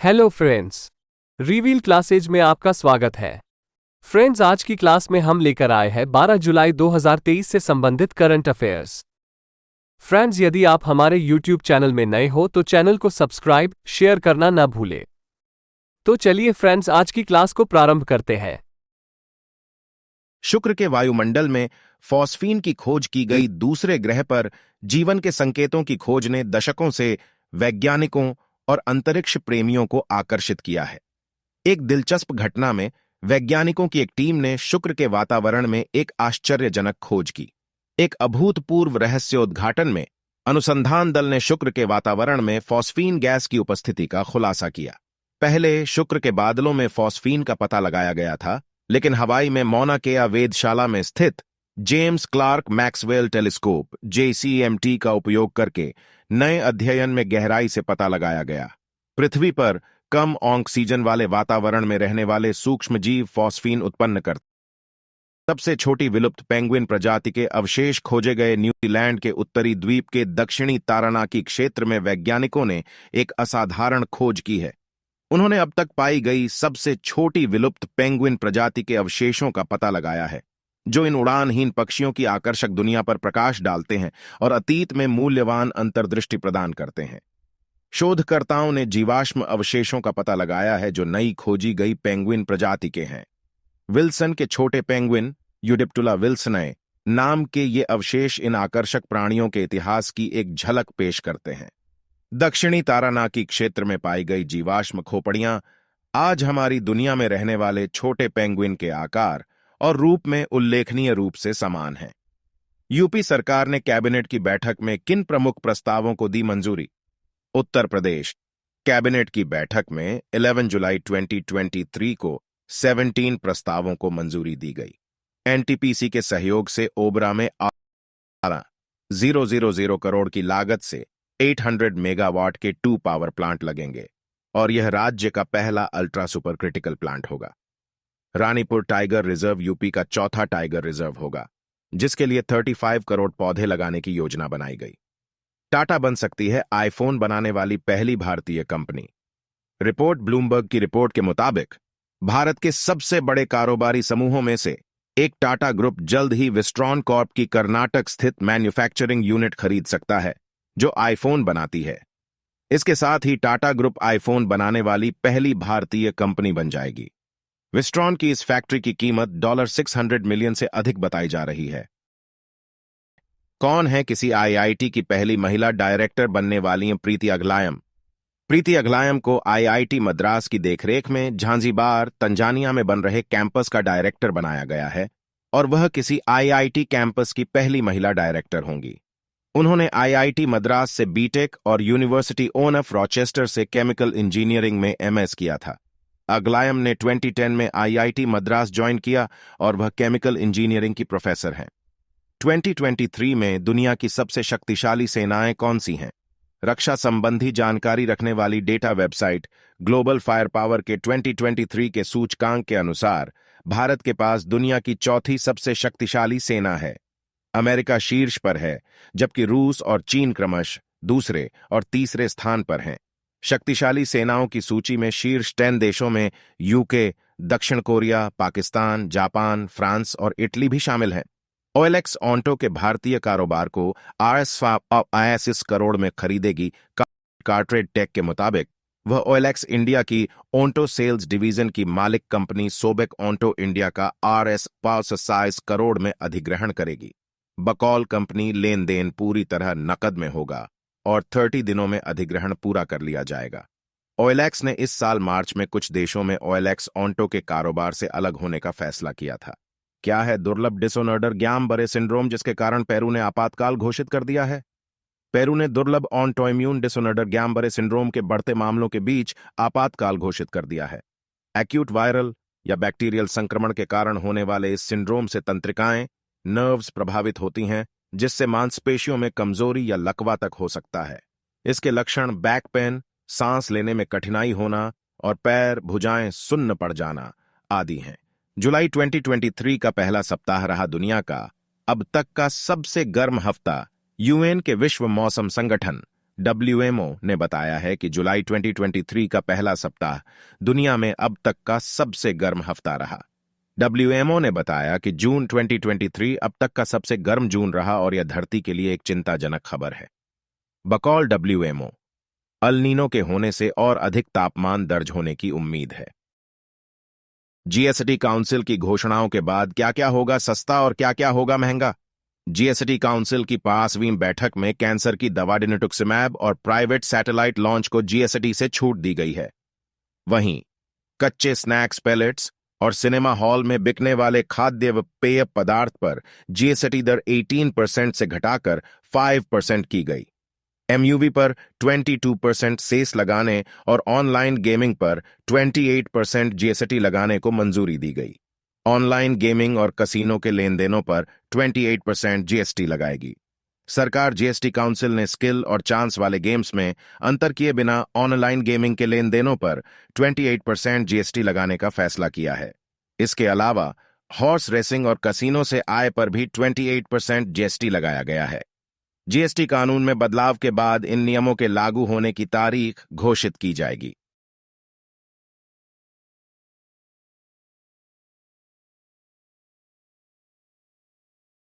Hello friends, reveal classes में आपका स्वागत है। फ्रेंड्स, आज की क्लास में हम लेकर आए हैं 12 जुलाई 2023 से संबंधित करंट अफेयर्स। फ्रेंड्स, यदि आप हमारे यूट्यूब चैनल में नए हो तो चैनल को सब्सक्राइब, शेयर करना ना भूलें। तो चलिए फ्रेंड्स, आज की क्लास को प्रारंभ करते हैं। शुक्र के वायुमंडल में फॉस्फीन की खोज की गई। दूसरे ग्रह पर जीवन के संकेतों की खोज ने दशकों से वैज्ञानिकों और अंतरिक्ष प्रेमियों को आकर्षित किया है। एक दिलचस्प घटना में वैज्ञानिकों की एक टीम ने शुक्र के वातावरण में एक आश्चर्यजनक खोज की। एक अभूतपूर्व रहस्योद्घाटन में अनुसंधान दल ने शुक्र के वातावरण में फॉस्फीन गैस की उपस्थिति का खुलासा किया। पहले शुक्र के बादलों में फॉस्फीन का पता लगाया गया था, लेकिन हवाई में मौना केआ वेधशाला में स्थित James Clerk Maxwell telescope (JCMT) का उपयोग करके नए अध्ययन में गहराई से पता लगाया गया। पृथ्वी पर कम ऑक्सीजन वाले वातावरण में रहने वाले सूक्ष्मजीव फॉस्फीन उत्पन्न करते। सबसे छोटी विलुप्त पेंगुइन प्रजाति के अवशेष खोजे गए। न्यूजीलैंड के उत्तरी द्वीप के दक्षिणी तारानाकी क्षेत्र में वैज्ञानिकों ने एक असाधारण खोज की है। उन्होंने अब तक पाई गई सबसे छोटी विलुप्त पेंगुइन प्रजाति के अवशेषों का पता लगाया है, जो इन उड़ानहीन पक्षियों की आकर्षक दुनिया पर प्रकाश डालते हैं और अतीत में मूल्यवान अंतर्दृष्टि प्रदान करते हैं। शोधकर्ताओं ने जीवाश्म अवशेषों का पता लगाया है जो नई खोजी गई पेंगुइन प्रजाति के हैं। विल्सन के छोटे पेंगुइन यूडिप्टुला विल्सनए नाम के ये अवशेष इन आकर्षक प्राणियों के इतिहास की एक झलक पेश करते हैं। दक्षिणी तारानाकी क्षेत्र में पाई गई जीवाश्म खोपड़ियां आज हमारी दुनिया में रहने वाले छोटे पेंगुइन के आकार और रूप में उल्लेखनीय रूप से समान हैं। यूपी सरकार ने कैबिनेट की बैठक में किन प्रमुख प्रस्तावों को दी मंजूरी? उत्तर प्रदेश कैबिनेट की बैठक में 11 जुलाई 2023 को 17 प्रस्तावों को मंजूरी दी गई। एनटीपीसी के सहयोग से ओबरा में 18,000 करोड़ की लागत से 800 मेगावाट के 2 पावर प्लांट लगेंगे और यह राज्य का पहला अल्ट्रा सुपर क्रिटिकल प्लांट होगा। रानीपुर टाइगर रिजर्व यूपी का चौथा टाइगर रिजर्व होगा, जिसके लिए 35 करोड़ पौधे लगाने की योजना बनाई गई। टाटा बन सकती है आईफोन बनाने वाली पहली भारतीय कंपनी। रिपोर्ट ब्लूमबर्ग की रिपोर्ट के मुताबिक भारत के सबसे बड़े कारोबारी समूहों में से एक टाटा ग्रुप जल्द ही विस्ट्रॉन कॉर्प की कर्नाटक स्थित मैन्युफैक्चरिंग यूनिट खरीद सकता है, जो आईफोन बनाती है। इसके साथ ही टाटा ग्रुप आईफोन बनाने वाली पहली भारतीय कंपनी बन जाएगी। विस्ट्रॉन की इस फैक्ट्री की कीमत $600 मिलियन से अधिक बताई जा रही है। कौन है किसी आईआईटी की पहली महिला डायरेक्टर बनने वाली? प्रीति अगलायम। प्रीति अगलायम को आईआईटी मद्रास की देखरेख में झांझीबार, तंजानिया में बन रहे कैंपस का डायरेक्टर बनाया गया है और वह किसी आईआईटी कैंपस की पहली महिला डायरेक्टर होंगी। उन्होंने आईआईटी मद्रास से बीटेक और यूनिवर्सिटी ऑफ रॉचेस्टर से केमिकल इंजीनियरिंग में एमएस किया था। अगलायम ने 2010 में आईआईटी मद्रास ज्वाइन किया और वह केमिकल इंजीनियरिंग की प्रोफेसर हैं। 2023 में दुनिया की सबसे शक्तिशाली सेनाएं कौन सी हैं? रक्षा संबंधी जानकारी रखने वाली data website global fire power के 2023 के सूचकांक के अनुसार भारत के पास दुनिया की चौथी सबसे शक्तिशाली सेना है। अमेरिका शीर्ष पर है, जबकि रूस और चीन क्रमशः दूसरे और तीसरे स्थान पर हैं। शक्तिशाली सेनाओं की सूची में शीर्ष 10 देशों में यूके, दक्षिण कोरिया, पाकिस्तान, जापान, फ्रांस और इटली भी शामिल हैं। OLX ऑन्टो के भारतीय कारोबार को RS करोड़ में खरीदेगी। कार्ट्रेड टेक के मुताबिक वह OLX इंडिया की ऑन्टो सेल्स डिवीजन की मालिक कंपनी सोबेक ऑन्टो इंडिया का RS करोड़ में अधिग्रहण करेगी। बकौल कंपनी लेन देन पूरी तरह नकद में होगा और 30 दिनों में अधिग्रहण पूरा कर लिया जाएगा। OLX ने इस साल मार्च में कुछ देशों में OLX ऑन्टो के कारोबार से अलग होने का फैसला किया था। क्या है दुर्लभ डिसऑर्डर ग्याम-बरे सिंड्रोम, जिसके कारण पेरू ने आपातकाल घोषित कर दिया है? पेरू ने दुर्लभ ऑटोइम्यून डिसऑर्डर ग्याम-बरे सिंड्रोम के बढ़ते मामलों के बीच आपातकाल घोषित कर दिया है। एक्यूट वायरल या बैक्टीरियल संक्रमण के कारण होने वाले इस सिंड्रोम से तंत्रिकाएं, नर्व्स प्रभावित होती हैं, जिससे मांसपेशियों में कमजोरी या लकवा तक हो सकता है। इसके लक्षण बैक पेन, सांस लेने में कठिनाई होना और पैर, भुजाएं सुन्न पड़ जाना आदि हैं। जुलाई 2023 का पहला सप्ताह रहा दुनिया का अब तक का सबसे गर्म हफ्ता। यूएन के विश्व मौसम संगठन WMO ने बताया है कि जुलाई 2023 का पहला सप्ताह दुनिया में अब तक का सबसे गर्म हफ्ता रहा। WMO ने बताया कि जून 2023 अब तक का सबसे गर्म जून रहा और यह धरती के लिए एक चिंताजनक खबर है। बकौल WMO, अल नीनो के होने से और अधिक तापमान दर्ज होने की उम्मीद है। GST काउंसिल की घोषणाओं के बाद क्या क्या होगा सस्ता और क्या क्या होगा महंगा। GST काउंसिल की 5वीं बैठक में कैंसर की दवा डिनुटुक्सिमैब और प्राइवेट सैटेलाइट लॉन्च को GST से छूट दी गई है। वहीं कच्चे स्नैक्स, पैलेट्स और सिनेमा हॉल में बिकने वाले खाद्य व पेय पदार्थ पर GST दर 18% से घटाकर 5% की गई। MUV पर 22% सेस लगाने और ऑनलाइन गेमिंग पर 28% GST लगाने को मंजूरी दी गई। ऑनलाइन गेमिंग और कसीनो के लेन देनों पर 28% GST लगाएगी। सरकार GST काउंसिल ने स्किल और चांस वाले गेम्स में अंतर किए बिना ऑनलाइन गेमिंग के लेन देनों पर 28% GST लगाने का फैसला किया है। इसके अलावा हॉर्स रेसिंग और कसीनो से आय पर भी 28% GST लगाया गया है। GST कानून में बदलाव के बाद इन नियमों के लागू होने की तारीख घोषित की जाएगी।